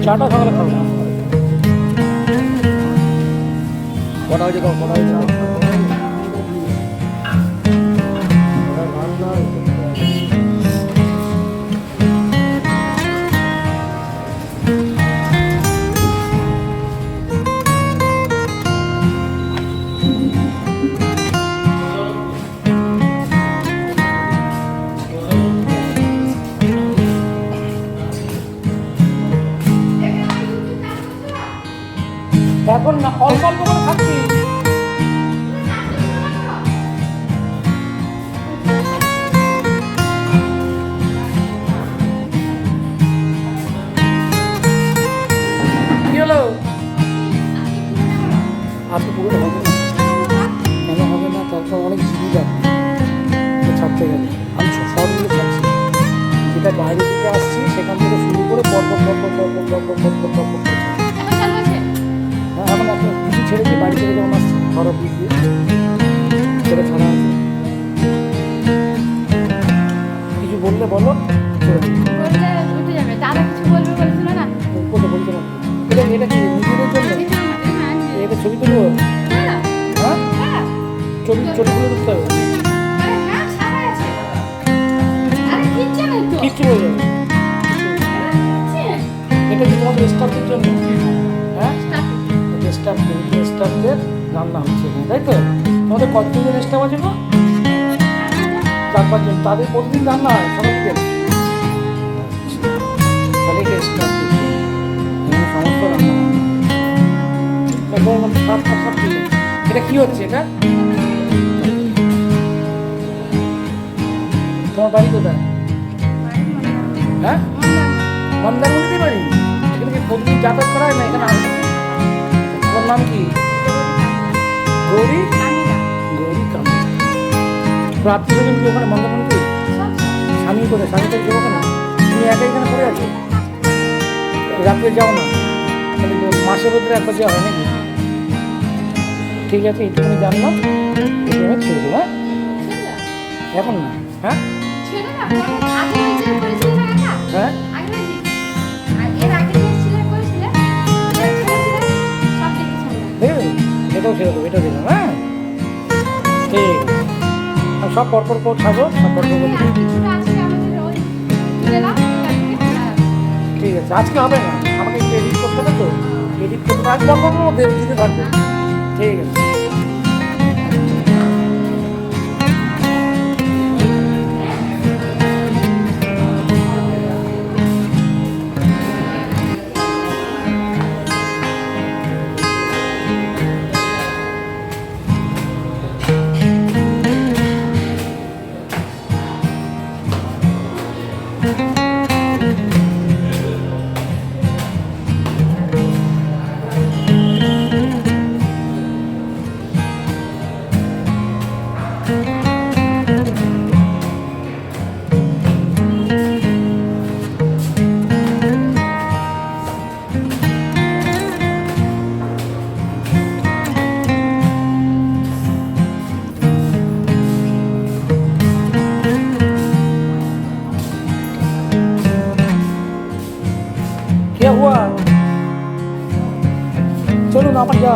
চাটা সকালে খাবো না। কটা হয়েছে কটা হয়েছে এখন না অল্প অল্প করে খাচ্ছি। কি হলো আজকে পুরো হবে না, কেন হবে না? তার তো অনেক জিনিস আছে ছাড়তে গেলে। আমি সব মিলে ছাড়ছি, যেটা বাইরে থেকে আসছি সেখান থেকে শুরু করে পরপর হ্যাঁ এখন একটা কিছু ছেড়েছি বাড়ি থেকে যখন আসছি খরচ দিয়ে সেটা ছাড়া আছে। কিছু বললে বলো, বলতে না। এটা কি নিজেদের জন্য? এটা ছবি তুলবো? হ্যাঁ ছবি তুলে তুলতে হবে, কিচ্ছু হয়ে যাবে। এটা কি তোমাদের স্টাফদের জন্য? হ্যাঁ স্টাফদের রান্না হচ্ছে তাই তো? তোমাদের কতজন স্টাফ আছে গো? 4-5 জন। তাদের প্রতিদিন রান্না হয় সকাল থেকে? তাহলে এটা স্টাফ সমস্ত রান্না হয়। এটা কি হচ্ছে? এটা তোমার বাড়ি কোথায়? হ্যাঁ মন্দারমণিতে বাড়ি? এখানে কি প্রতিদিন যাতায়াত করা হয় না? এখানে তোমার নাম কি? গৌরী কামিলা। রাত্রি স্বজন কি ওখানে মন্দারমণিতে? স্বামী কোথায়? স্বামী থেকে যাবো কেন? তুমি একা এখানে পড়ে আছো, রাত্রে যাও না? মাসের মধ্যে একবার যাওয়া হয় নাকি? ঠিক আছে এইটুকুনি জানলাম, আমি ছেড়ে দেবো। হ্যাঁ এখন না। হ্যাঁ হ্যাঁ এটাও ছেড়ে দেবো, এটাও দিলাম। হ্যাঁ ঠিক আছে, আমি সব পরপর ছাড়বো, সব পরপর ঠিক আছে। আজকে হবে না, আমাকে একটু এডিট করতে হবে, তো এডিট করতে আজ পরপর মধ্যে দিতে থাকবে। ঠিক আছে। क्या हुआ? चलो ना, अपन क्या